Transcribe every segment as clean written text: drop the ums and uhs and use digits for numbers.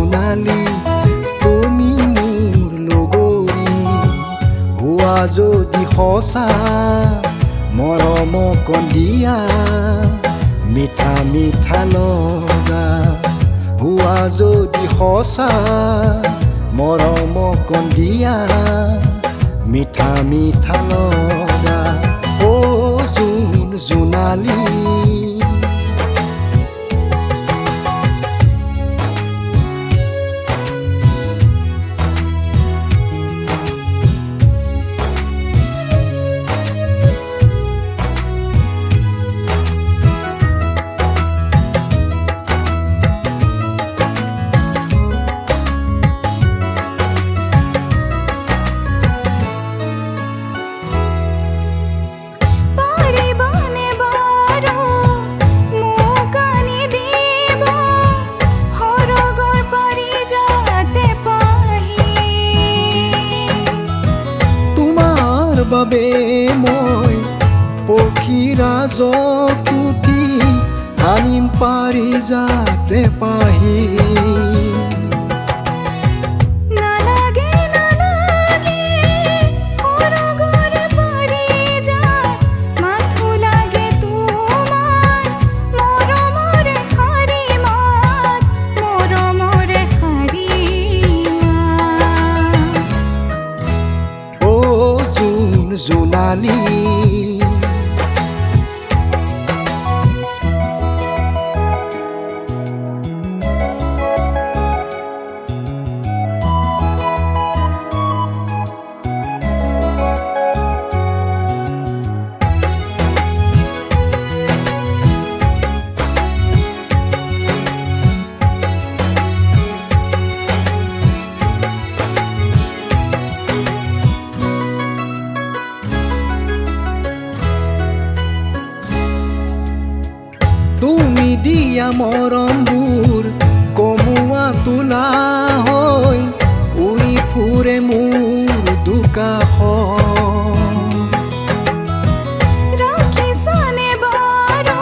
জোনালী তুমি মোৰ লগৰী হোৱা যদি সঁচা মৰম কন্দিয়া মিঠা মিঠা লগা হোৱা যদি সঁচা মৰম কন্দিয়া মিঠা মিঠা লগা ও জোনালী বাবে মই পক্ষীৰাজক তুতি আনিম পাৰি যাতে পাহি নালাগে নালাগে সৰগৰ পাৰি যাত মাথো লাগে তোমাৰ মৰমৰে শাৰী মাত মৰমৰে শাৰী মাত ও জোনালী তুমি দিয়া মৰমবোৰ কমোৱা তোলা হৈ উৰি ফুৰে মোৰ দুকাষ ৰাখিছানে বাৰু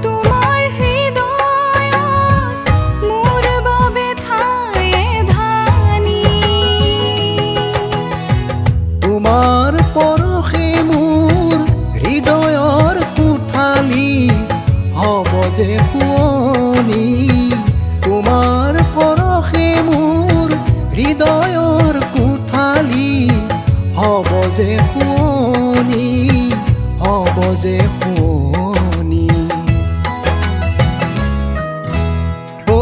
তোমাৰ হৃদয়ত মোৰ বাবে ঠাই ধানি তোমাৰ পৰশে মোৰ হৃদয়ৰ কোঠালি হ'ব যে শুৱনি তোমাৰ পৰশে মোৰ হৃদয়ৰ কোঠালি হ'ব যে শুৱনি হ'ব যে শুৱনি ও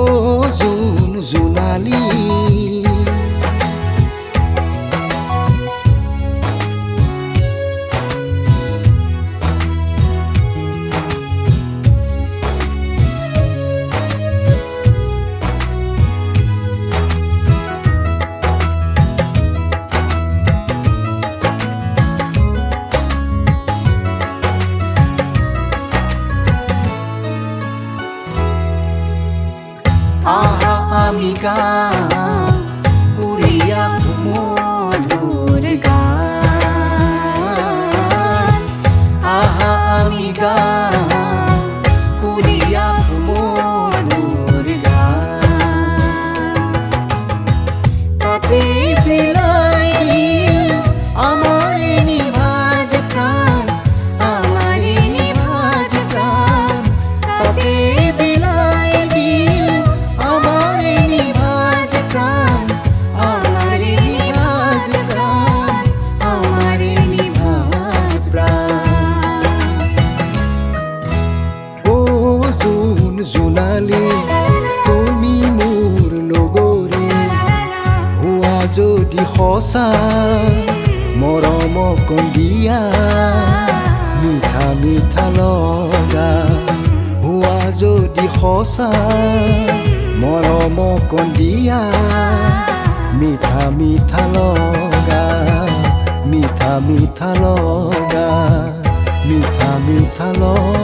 জোনালী আহা আমি গান উড়িয়া মধুর গান আহা আমি গান উড়িয়া মধুর গান তাতে বিলাই দিও আমার নিভাজ প্রাণ আমার নিভাজ প্রাণ তাতে বিলাই দিও আমার নিভাজ প্রাণ আমার নিভাজ প্রাণ আমার নিভাজ প্রাণ ও জোনালী তুমি মোৰ লগৰী হোৱা যদি সঁচা মৰম কন্দিয়া মিঠা মিঠা লগা হোৱা যদি সঁচা মৰম কন্দিয়া মিঠা মিঠা লগা মিঠা মিঠা লগা মিঠা মিঠা লগা